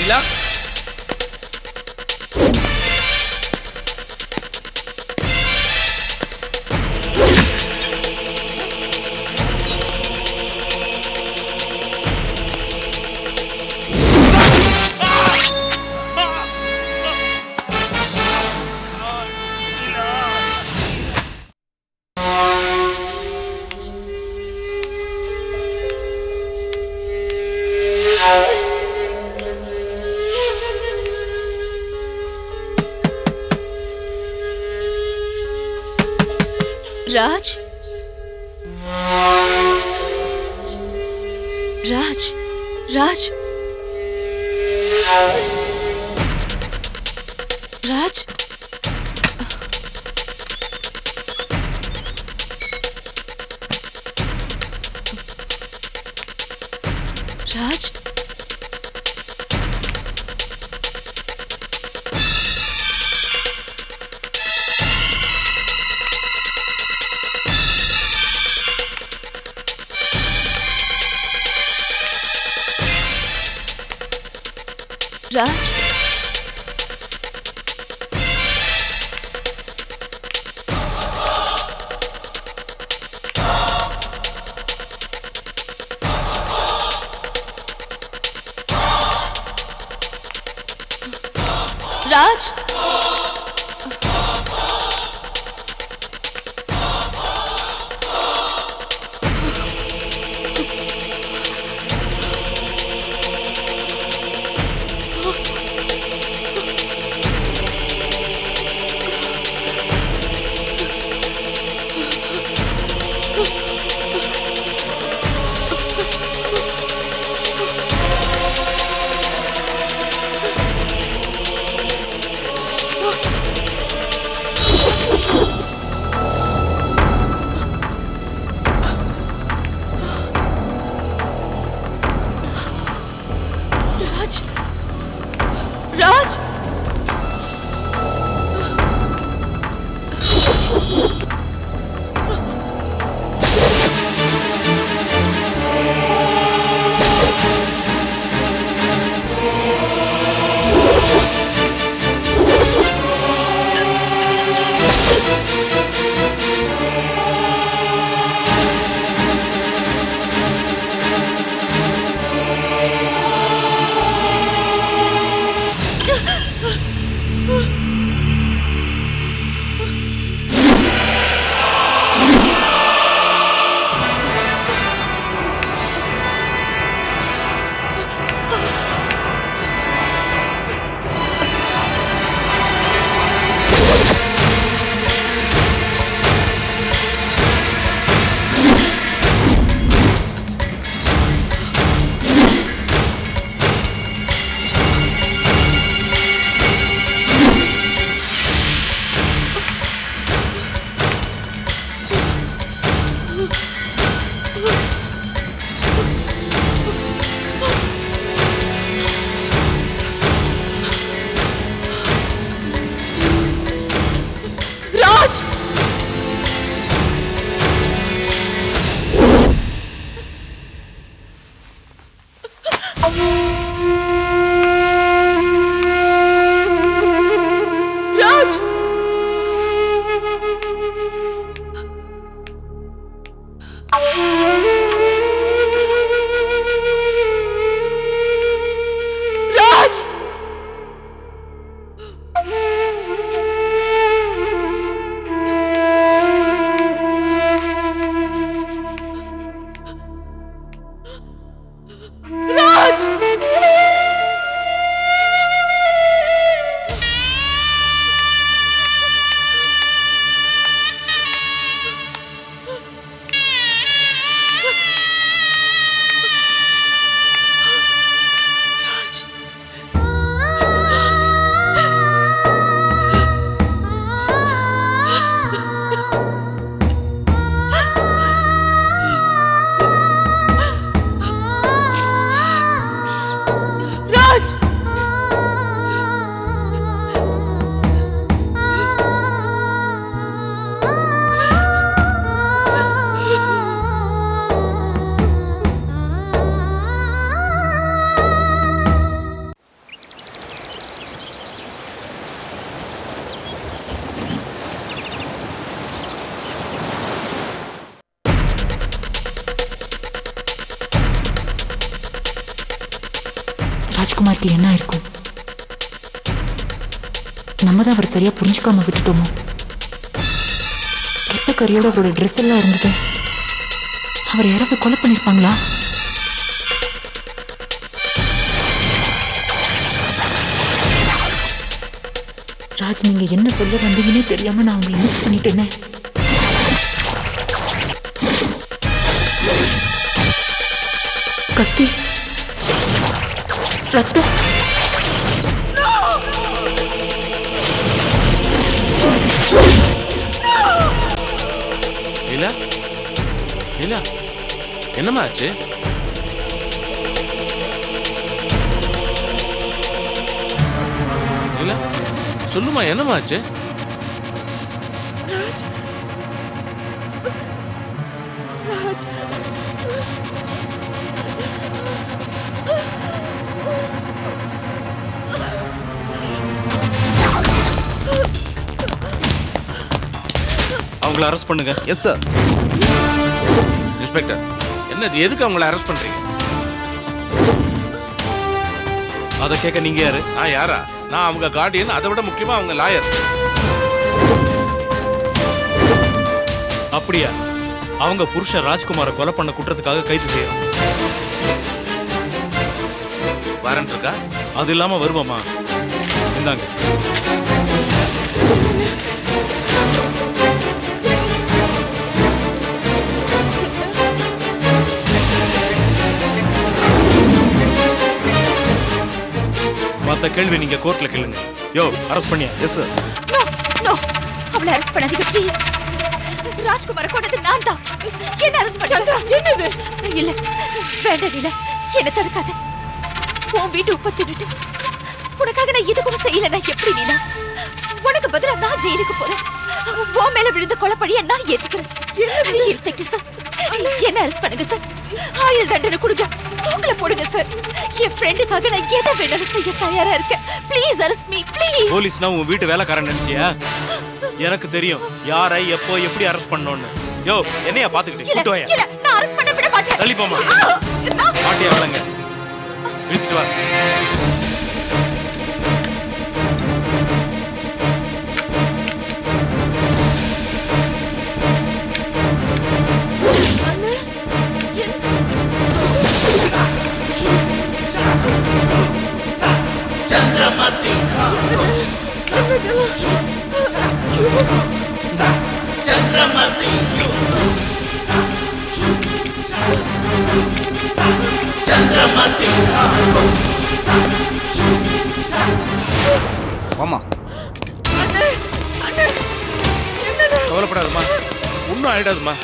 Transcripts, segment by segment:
नीला राज राज राज राज राज राज राज राज ராஜ்குமாருக்கு என்ன இருக்கும்? நம்ம தான் அவர் சரியா புரிஞ்சுக்காம விட்டுட்டோமோ? ரத்த கரியோட அவரோட ட்ரெஸ் எல்லாம் இருந்தது. அவர் யாராவது கொலை பண்ணிருப்பாங்களா? ராஜ், நீங்க என்ன சொல்ல வந்தீங்கன்னே தெரியாம நான் உங்களை மிஸ் பண்ணிட்டேனே. கத்தி, ரத்தம். இல்ல இல்ல, என்னம்மா ஆச்சு? இல்ல சொல்லுமா, என்னம்மா ஆச்சு? ராஜ், ராஜ், அவங்கள அரெஸ்ட் பண்ணுங்க. Yes sir. இன்ஸ்பெக்டர், என்னது, எதுக்கு அவங்கள அரெஸ்ட் பண்றீங்க? அதை கேட்க நீங்க யாரு? நான் யாரா? நான் அவங்க கார்டியன், அதை விட முக்கியமா அவங்க லாயர். அப்படியா? அவங்க புருஷன் ராஜ்குமாரை கொலை பண்ண குற்றத்துக்காக கைது செய்யறோம். வாரண்ட் இருக்கா? அது இல்லாம வருவோமா? இந்தாங்க. மத்த கேள்வி நீங்க கோர்ட்ல கேளுங்க. யோ, அரெஸ்ட் பண்ணியா? Yes sir. நோ, அவளை அரெஸ்ட் பண்ணாதீங்க ப்ளீஸ். ராஜ்குமார கொண்டது நான் தான். என்ன அரெஸ்ட் பண்ணாதீங்க. என்னது? இல்ல, வேண்டாம் நீலா, என்ன தடுக்காத. உன் வீட்டு உப்ப தின்னுட்டு உனக்காக நான் இது கூட செய்யலன்னா எப்படி நீலா? உனக்கு பதிலா நான் ஜெயிலுக்கு போறேன். உன் மேல விழுந்த கொலைப்பழிய நான் ஏத்துக்கிறேன். இன்ஸ்பெக்டர் சார், என்ன அரெஸ்ட் பண்ணுங்க சார். ஆயுள் தண்டனை கொடுங்க, தூக்கில போடுங்க சார். என் ஃப்ரெண்டுக்காக நான் எதை வேணாலும் செய்ய தயாரா இருக்கேன். Please arrest me please. போலீஸ்னா உன் வீட்டு வேலைக்காரன் நினைச்சியா? எனக்கு தெரியும் யாரை எப்போ எப்படி அரெஸ்ட் பண்ணணும்னு. யோ, என்னையா பாத்துக்கிட்டு கூட்டு வாயா. இல்ல, நான் அரெஸ்ட் பண்ண விட மாட்டேன். தள்ளி போமா. மாட்டியா வளங்க. இழுத்துட்டு வா. Chandramati Chandramati Chandramati ஆமா. கவலைப்படாதம்மா, ஒன்னும் ஆயிடாதுமா.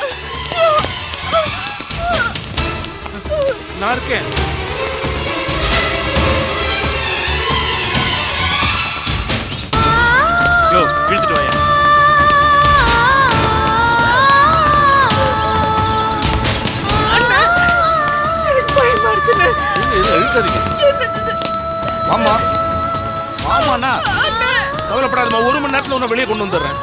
நான் இருக்கேன். யோ, இழுத்துட்டு வாயா. இழுக்காதீங்க. ஆமா ஆமாண்ணா. கவலைப்படாதம்மா, 1 மணி நேரத்துல உன்னை வெளியே கொண்டு வந்துடுறேன்.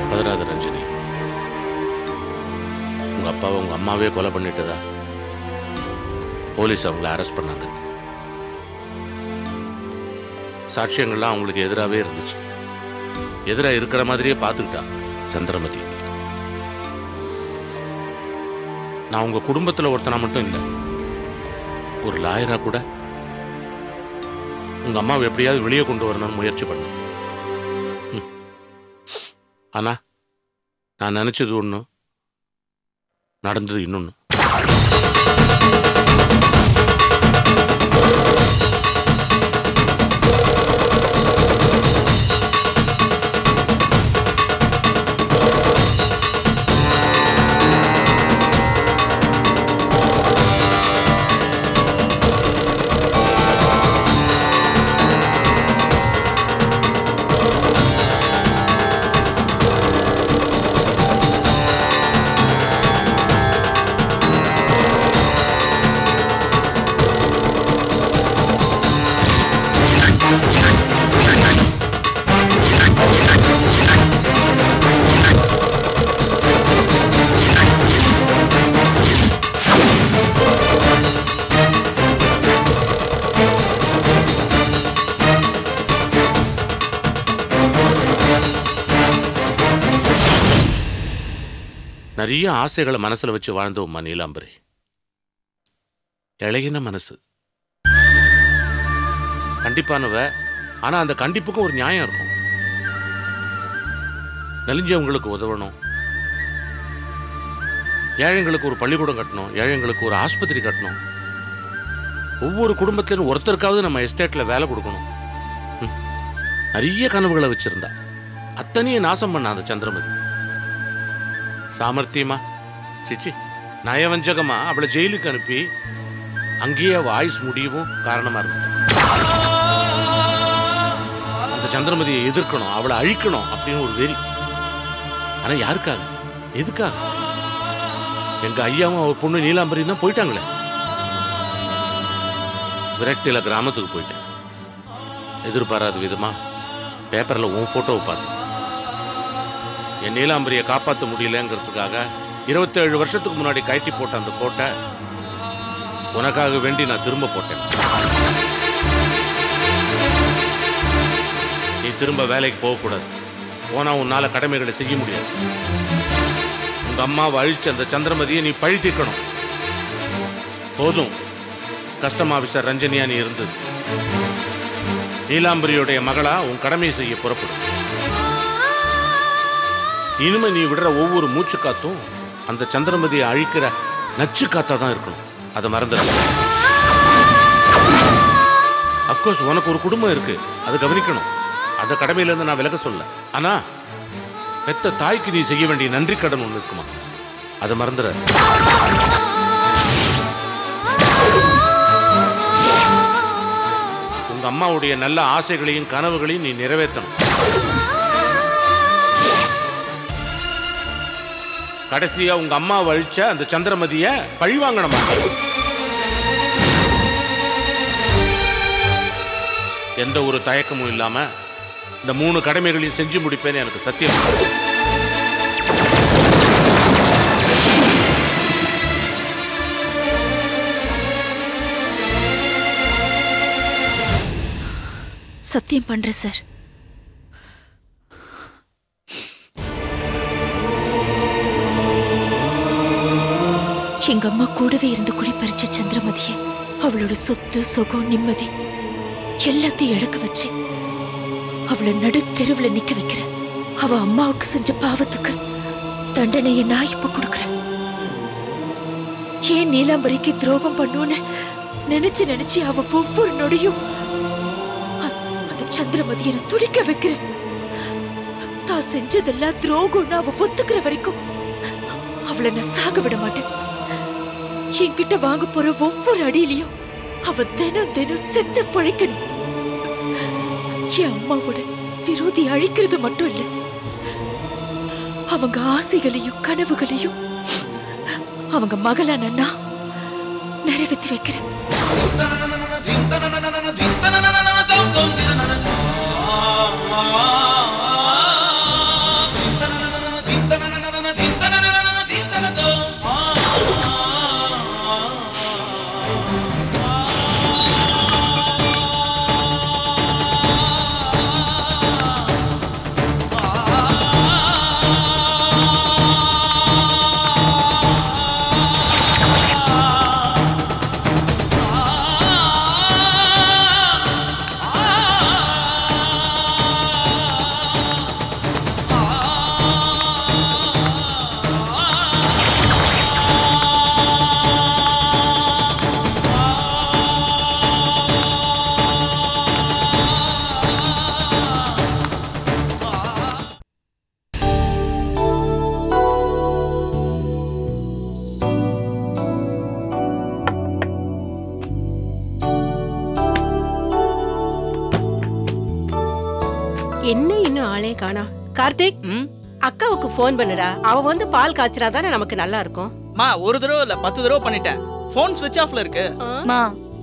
பதறாத ரஞ்சினி, உங்க அப்பாவை உங்க அம்மாவே கொலை பண்ணிட்டதா போலீஸ் அவங்கள அரெஸ்ட் பண்ணாங்க. சாட்சியங்கள்லாம் அவங்களுக்கு எதிராகவே இருந்துச்சு. எதிராக இருக்கிற மாதிரியே பார்த்துக்கிட்டா சந்திரமதி. நான் உங்க குடும்பத்தில் ஒருத்தனா மட்டும் இல்லை, ஒரு லாயரா கூட உங்க அம்மாவை எப்படியாவது வெளியே கொண்டு வரணும்னு முயற்சி பண்ணேன். ஆனா நான் நினைச்சது ஒண்ணு, நடந்தது இன்னொன்னு. நிறைய ஆசைகளை மனசுல வச்சு வாழ்ந்தோம்மா நீலாம்பரி. இளையின மனசு, கண்டிப்பானவ. ஆனா அந்த கண்டிப்புக்கும் ஒரு நியாயம் இருக்கும். நெலிஞ்சவங்களுக்கு உதவணும், ஏழைங்களுக்கு ஒரு பள்ளிக்கூடம் கட்டணும், ஏழைங்களுக்கு ஒரு ஆஸ்பத்திரி கட்டணும், ஒவ்வொரு குடும்பத்திலும் ஒருத்தருக்காவது நம்ம எஸ்டேட்ல வேலை கொடுக்கணும். நிறைய கனவுகளை வச்சிருந்தா. அத்தனையும் நாசம் பண்ண அந்த சந்திரமதி. சாமர்த்தியமா சிச்சி நயவஞ்சகமா அவளை ஜெயிலுக்கு அனுப்பி அங்கேயே அவ ஆயுஸ் முடியவும் காரணமா இருந்தது. அந்த சந்திரமதியை எதிர்க்கணும், அவளை அழிக்கணும் அப்படின்னு ஒரு வெறி. ஆனா யாருக்காக, எதுக்காக? எங்க ஐயாவும் அவ பொண்ணு நீலாம்பரி தான் போயிட்டாங்களே. விரக்தியில கிராமத்துக்கு போயிட்டேன். எதிர்பாராத விதமா பேப்பர்ல உன் போட்டோவை பார்த்தேன். என் நீலாம்பரியை காப்பாற்ற முடியலங்கிறதுக்காக 27 வருஷத்துக்கு முன்னாடி கட்டி போட்ட அந்த கோட்டை உனக்காக வேண்டி நான் திரும்ப போட்டேன். நீ திரும்ப வேலைக்கு போகக்கூடாது. போனா உன்னால கடமைகளை செய்ய முடியாது. உங்க அம்மாவை அழிச்சு அந்த சந்திரமதியை நீ பழி தீர்க்கணும். போதும், கஸ்டம் ஆபீசர் ரஞ்சனியா நீ இருந்தது. நீலாம்பரியுடைய மகளா உன் கடமையை செய்ய புறப்படும். இனிமே நீ விடுற ஒவ்வொரு மூச்சு காத்தும் அந்த சந்திரமதியை அழிக்கிற நச்சு காத்தா தான் இருக்கணும். அதை மறந்துட. அப்கோர்ஸ் உனக்கு ஒரு குடும்பம் இருக்கு, அதை கவனிக்கணும். அந்த கடமையில இருந்து நான் விலக சொல்ல. ஆனா பெத்த தாய்க்கு நீ செய்ய வேண்டிய நன்றி கடன் ஒண்ணு இருக்குமா, அதை மறந்துட. உங்க அம்மாவுடைய நல்ல ஆசைகளையும் கனவுகளையும் நீ நிறைவேற்றணும். கடைசியா உங்க அம்மா அழிச்ச அந்த சந்திரமதிய பழி வாங்கணுமா? எந்த ஒரு தயக்கமும் இல்லாம இந்த 3 கடமைகளையும் செஞ்சு முடிப்பேன்னு எனக்கு சத்தியம். சத்தியம் பண்றேன் சார். எங்க அம்மா கூடவே இருந்து குடிப்பறிச்ச சந்திரமதியை, அவளோட சொத்து சுகம் நிம்மதி எல்லாத்தையும் இழக்க வச்சு அவளை நடு தெருவுல நிக்க வைக்கிற அவ அம்மாவுக்கு செஞ்ச பாவத்துக்கு தண்டனையை நான் இப்ப கொடுக்கறேன். ஏன் நீலாம்பரிக்கு துரோகம் பண்ணுன்னு நினைச்சு நினைச்சு அவ ஒவ்வொரு நொடியும் அந்த சந்திரமதியை துடிக்க வைக்கிறேன். தான் செஞ்சதெல்லாம் துரோகம்னு அவ ஒத்துக்கிற வரைக்கும் அவளை நான் சாக விட மாட்டேன். என்கிட்ட வாங்க போற ஒவ்வொரு அடியிலையும் அவ தினம் தினம் செத்து பழைக்கணும். என் அம்மாவோட விரோதி அழிக்கிறது மட்டும் இல்ல, அவங்க ஆசைகளையும் கனவுகளையும் அவங்க மகளான நான் நிறைவேற்றி வைக்கிறேன். என்ன இன்னும் ஆளே காணா? கார்த்திக், அக்காவுக்கு போன் பண்ணுடா. அவ வந்து பால் காய்ச்சறா தானே நமக்கு நல்லா இருக்கும். மா, ஒரு தடவை இல்ல 10 தடவை பண்ணிட்டேன். போன் ஸ்விட்ச் ஆஃப்ல இருக்கு. மா,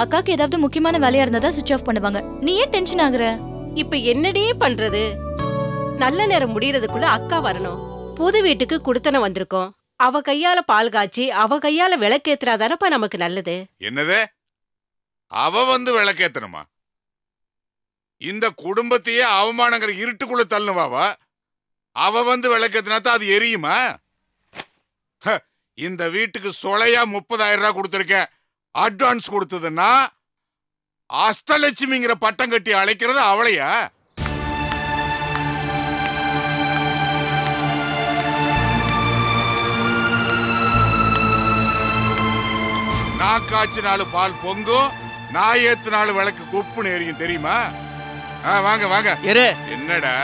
அக்காக்கு ஏதாவது முக்கியமான வேலையா இருந்தா சுவிட்ச் ஆஃப் பண்ணுவாங்க. நீ ஏன் டென்ஷன் ஆகுற? இப்ப என்னடே பண்றது? நல்ல நேரம் முடியறதுக்குள்ள அக்கா வரணும். புது வீட்டுக்கு குடுத்தன வந்திருக்கோம். அவ கையால பால் காய்ச்சி அவ கையால விளக்கேத்துறா தானப்பா நமக்கு நல்லது. என்னது? அவ வந்து விளக்கேத்தணுமா? இந்த குடும்பத்தையே அவமானங்கிற இருட்டுக்குள்ள தள்ளுவாவா? அவ வந்து விளக்கேத்தினாத்தான் அது எரியுமா? இந்த வீட்டுக்கு சொலையா 30,000 ரூபாய் கொடுத்திருக்கேன். அட்வான்ஸ் கொடுத்ததுன்னா அஷ்டலட்சுமிங்கிற பட்டம் கட்டி அழைக்கிறது அவளையா? நான் காய்ச்சினாலும் பால் பொங்கும், நான் ஏத்தினாலும் விளக்கு குப்புன்னு எரியும் தெரியுமா? வாங்க வாங்க. என்னடா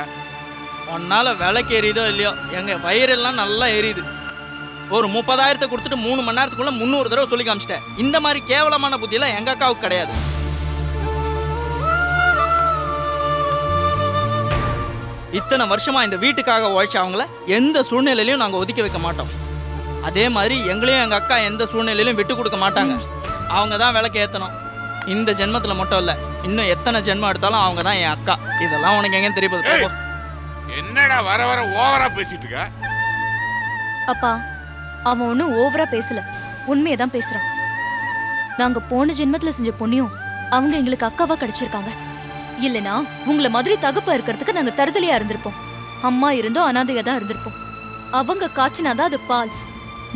உன்னால விளக்கு எரியுதோ இல்லையோ எங்க வயிறெல்லாம் நல்லா எரியுது. ஒரு 30,000 கொடுத்துட்டு 3 மணி நேரத்துக்குள்ள 300 தடவை சொல்லி காமிச்சிட்டேன். இந்த மாதிரி கேவலமான புத்தியெல்லாம் எங்க அக்காவுக்கு கிடையாது. இத்தனை வருஷமா இந்த வீட்டுக்காக உழைச்சவங்கள எந்த சூழ்நிலையிலையும் நாங்க ஒதுக்கி வைக்க மாட்டோம். அதே மாதிரி எங்களையும் எங்க அக்கா எந்த சூழ்நிலையிலும் விட்டு கொடுக்க மாட்டாங்க. அவங்க தான் விளக்கு ஏத்தணும். இந்த ஜென்மத்துல மட்டும் இல்ல, இன்னும் எத்தனை ஜென்மம் எடுத்தாலும் அவங்க தான் என் அக்கா. இதெல்லாம் உனக்கு எங்க தெரியுது? என்னடா வர வர ஓவரா பேசிட்டு இருக்க? அப்பா, அவன் ஒன்னும் ஓவரா பேசல, உண்மையதான் பேசுறான். நாங்க போன ஜென்மத்துல செஞ்ச புண்ணியம் அவங்க எங்களுக்கு அக்காவா கிடைச்சிருக்காங்க. இல்லனா உங்களை மாதிரி தகப்பா இருக்கிறதுக்கு நாங்க தருதலையா இருந்திருப்போம். அம்மா இருந்தோ அனாதையா தான் இருந்திருப்போம். அவங்க காய்ச்சினாதான் அது பால்,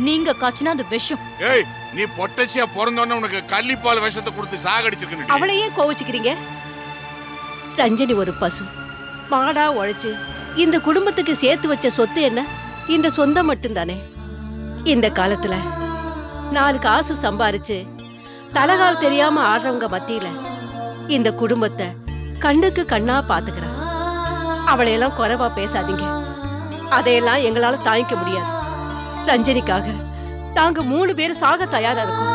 நீங்க காய்ச்சினா அது விஷம். ஏய், நீ பொட்டச்சியா பிறந்தோன்னு உனக்கு கள்ளிப்பால் விஷத்தை கொடுத்து சாகடிச்சிருக்கணும். அவளையே கோவிச்சுக்கிறீங்க? ரஞ்சனி ஒரு பசு, மாடா உழைச்சு இந்த குடும்பத்துக்கு சேர்த்து வச்ச சொத்து என்ன? இந்த சொந்தம் மட்டும்தானே. இந்த காலத்துல 4 காசு சம்பாரிச்சு தலகால் தெரியாம ஆடுறவங்க மத்தியில இந்த குடும்பத்தை கண்ணுக்கு கண்ணா பாத்துக்கிறா. அவளையெல்லாம் குறைவா பேசாதீங்க. அதையெல்லாம் எங்களால தாங்கிக்க முடியாது. ரஞ்சனிக்காக நாங்க 3 பேர் சாக தயாரா இருக்கோம்.